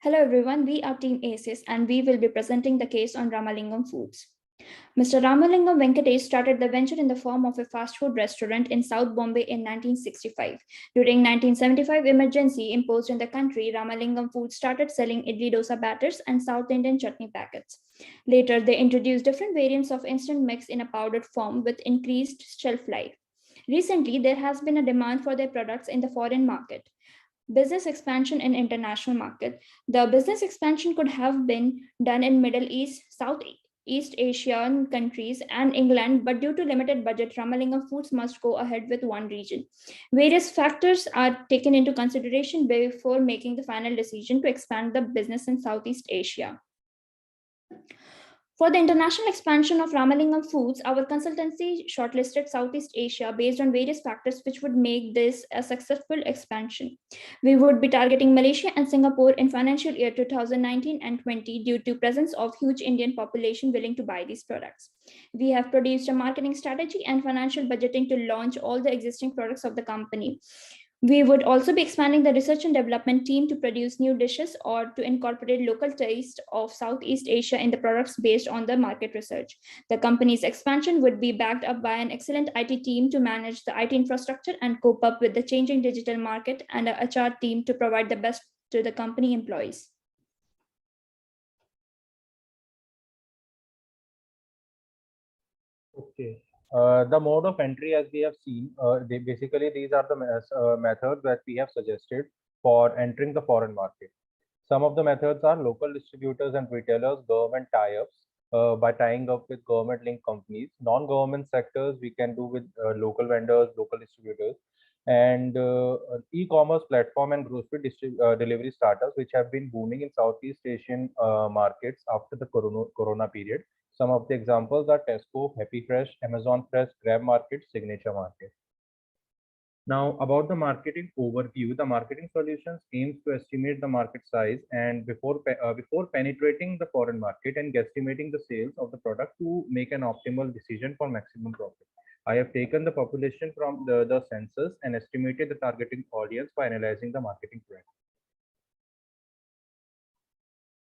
Hello everyone, we are Team ACES and we will be presenting the case on Ramalingam Foods. Mr. Ramalingam Venkatesh started the venture in the form of a fast food restaurant in South Bombay in 1965. During 1975 emergency imposed in the country, Ramalingam Foods started selling idli dosa batters and South Indian chutney packets. Later, they introduced different variants of instant mix in a powdered form with increased shelf life. Recently, there has been a demand for their products in the foreign market. Business expansion in international market. The business expansion could have been done in Middle East, Southeast Asian countries and England, but due to limited budget, Ramalingam Foods must go ahead with one region. Various factors are taken into consideration before making the final decision to expand the business in Southeast Asia. For the international expansion of Ramalingam Foods, our consultancy shortlisted Southeast Asia based on various factors which would make this a successful expansion. We would be targeting Malaysia and Singapore in financial year 2019 and 20 due to presence of huge Indian population willing to buy these products. We have produced a marketing strategy and financial budgeting to launch all the existing products of the company. We would also be expanding the research and development team to produce new dishes or to incorporate local taste of Southeast Asia in the products based on the market research. The company's expansion would be backed up by an excellent IT team to manage the IT infrastructure and cope up with the changing digital market and a HR team to provide the best to the company employees. Okay. The mode of entry, as we have seen, basically these are the methods that we have suggested for entering the foreign market. Some of the methods are local distributors and retailers, government tie-ups by tying up with government-linked companies. Non-government sectors we can do with local vendors, local distributors, and e-commerce platform and grocery delivery startups, which have been booming in Southeast Asian markets after the corona period. Some of the examples are Tesco, Happy Fresh, Amazon Fresh, Grab Market, Signature Market. Now, about the marketing overview, the marketing solutions aims to estimate the market size and before penetrating the foreign market and guesstimating the sales of the product to make an optimal decision for maximum profit. I have taken the population from the census and estimated the targeting audience by analyzing the marketing plan.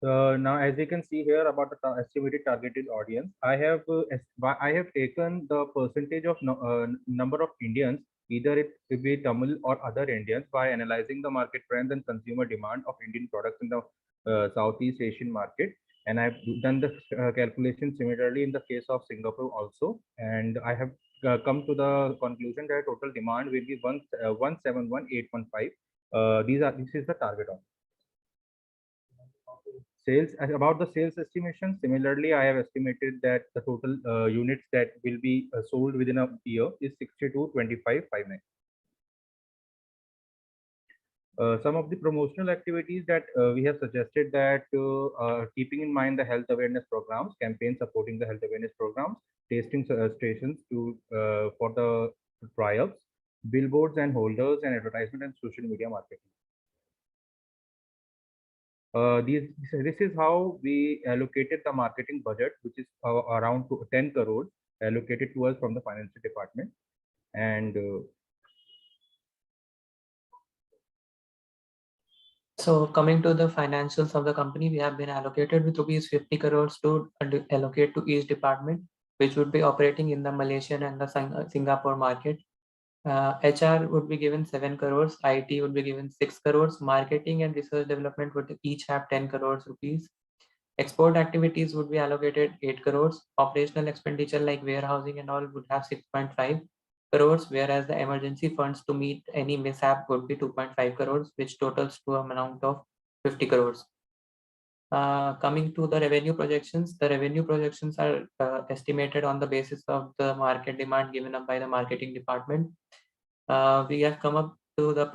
Now, as you can see here about the estimated targeted audience, I have taken the percentage of number of Indians, either it be Tamil or other Indians, by analyzing the market trends and consumer demand of Indian products in the Southeast Asian market. And I've done the calculation similarly in the case of Singapore also. And I have come to the conclusion that total demand will be 171,815. This is the target audience. Sales, about the sales estimation, similarly I have estimated that the total units that will be sold within a year is 62,2559. Some of the promotional activities that we have suggested that keeping in mind the health awareness programs, campaigns supporting the health awareness programs, tasting stations for the trials, billboards and holders, and advertisement and social media marketing. This is how we allocated the marketing budget, which is around 10 crores allocated to us from the financial department. And so coming to the financials of the company, we have been allocated with rupees 50 crores to allocate to each department, which would be operating in the Malaysian and the Singapore market. HR would be given 7 crores, IT would be given 6 crores, marketing and research development would each have 10 crores rupees. Export activities would be allocated 8 crores, operational expenditure like warehousing and all would have 6.5 crores, whereas the emergency funds to meet any mishap would be 2.5 crores, which totals to an amount of 50 crores. Coming to the revenue projections, the revenue projections are estimated on the basis of the market demand given up by the marketing department. We have come up to the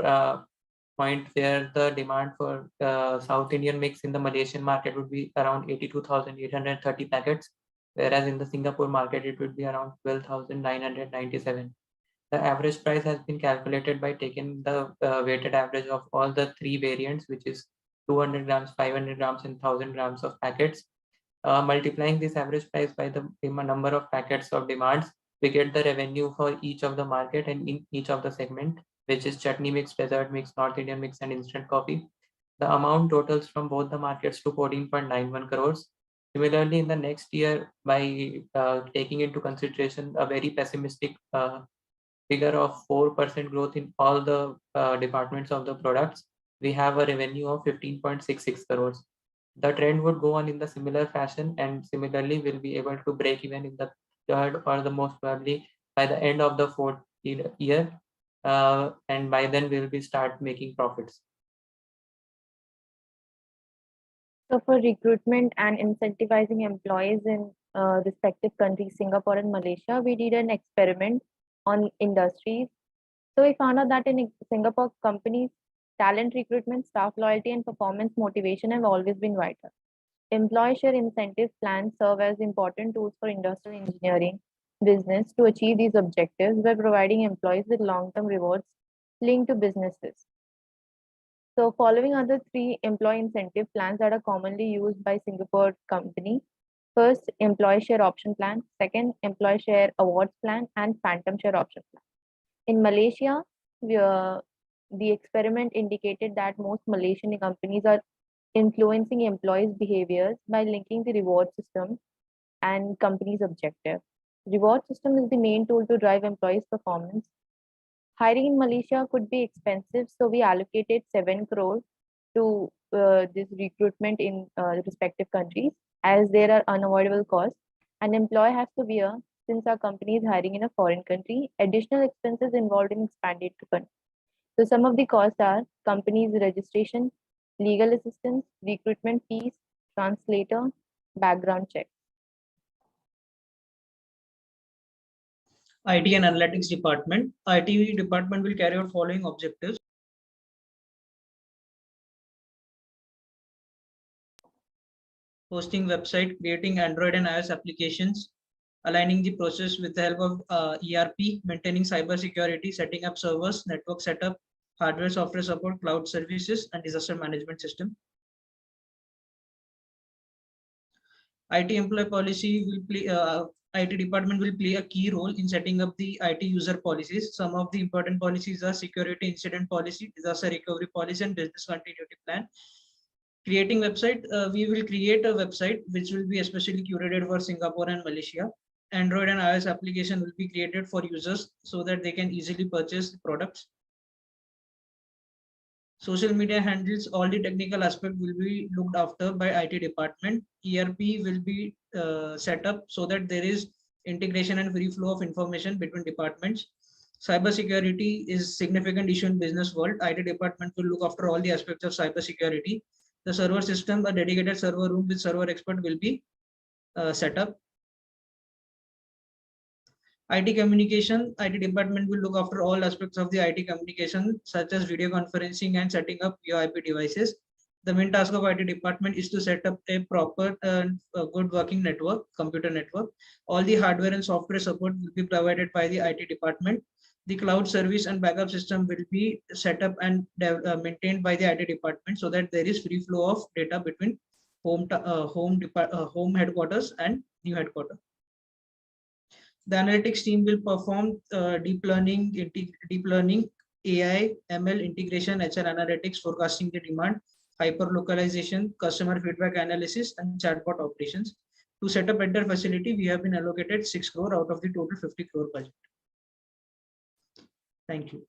point where the demand for South Indian mix in the Malaysian market would be around 82,830 packets, whereas in the Singapore market it would be around 12,997. The average price has been calculated by taking the weighted average of all the three variants, which is 200 grams, 500 grams, and 1000 grams of packets. Multiplying this average price by the number of packets of demands, we get the revenue for each of the market and in each of the segment, which is chutney mix, dessert mix, North Indian mix, and instant coffee. The amount totals from both the markets to 14.91 crores. Similarly, in the next year, by taking into consideration a very pessimistic figure of 4% growth in all the departments of the products, we have a revenue of 15.66 crores. The trend would go on in the similar fashion, and similarly we'll be able to break even in the third or the most probably by the end of the fourth year, and by then we'll be start making profits. So for recruitment and incentivizing employees in respective countries, Singapore and Malaysia, we did an experiment on industries. So we found out that in Singapore companies, talent recruitment, staff loyalty, and performance motivation have always been vital. Employee share incentive plans serve as important tools for industrial engineering business to achieve these objectives by providing employees with long-term rewards linked to businesses. So following are the three employee incentive plans that are commonly used by Singapore company. First, employee share option plan. Second, employee share awards plan, and phantom share option plan. In Malaysia, the experiment indicated that most Malaysian companies are influencing employees' behaviors by linking the reward system and company's objective. Reward system is the main tool to drive employees' performance. Hiring in Malaysia could be expensive, so we allocated 7 crore to this recruitment in respective countries, as there are unavoidable costs. An employee has to bear since our company is hiring in a foreign country. Additional expenses involved in expanding to country. So some of the costs are company's registration, legal assistance, recruitment fees, translator, background check. IT and Analytics Department. IT department will carry out following objectives. Hosting website, creating Android and iOS applications, aligning the process with the help of ERP, maintaining cyber security, setting up servers, network setup, hardware, software support, cloud services, and disaster management system. IT employee policy will play, IT department will play a key role in setting up the IT user policies. Some of the important policies are security incident policy, disaster recovery policy, and business continuity plan. Creating website, we will create a website which will be especially curated for Singapore and Malaysia. Android and iOS application will be created for users so that they can easily purchase the products. Social media handles all the technical aspect will be looked after by IT department. ERP will be set up so that there is integration and free flow of information between departments. Cybersecurity is significant issue in business world. IT department will look after all the aspects of cybersecurity. The server system, a dedicated server room with server expert will be set up. IT communication, IT department will look after all aspects of the IT communication, such as video conferencing and setting up VoIP devices. The main task of IT department is to set up a proper good working network, computer network. All the hardware and software support will be provided by the IT department. The cloud service and backup system will be set up and maintained by the IT department so that there is free flow of data between home headquarters and new headquarters. The analytics team will perform deep learning, AI, ML integration, HR analytics, forecasting the demand, hyper localization, customer feedback analysis, and chatbot operations. To set up entire facility, we have been allocated 6 crore out of the total 50 crore budget. Thank you.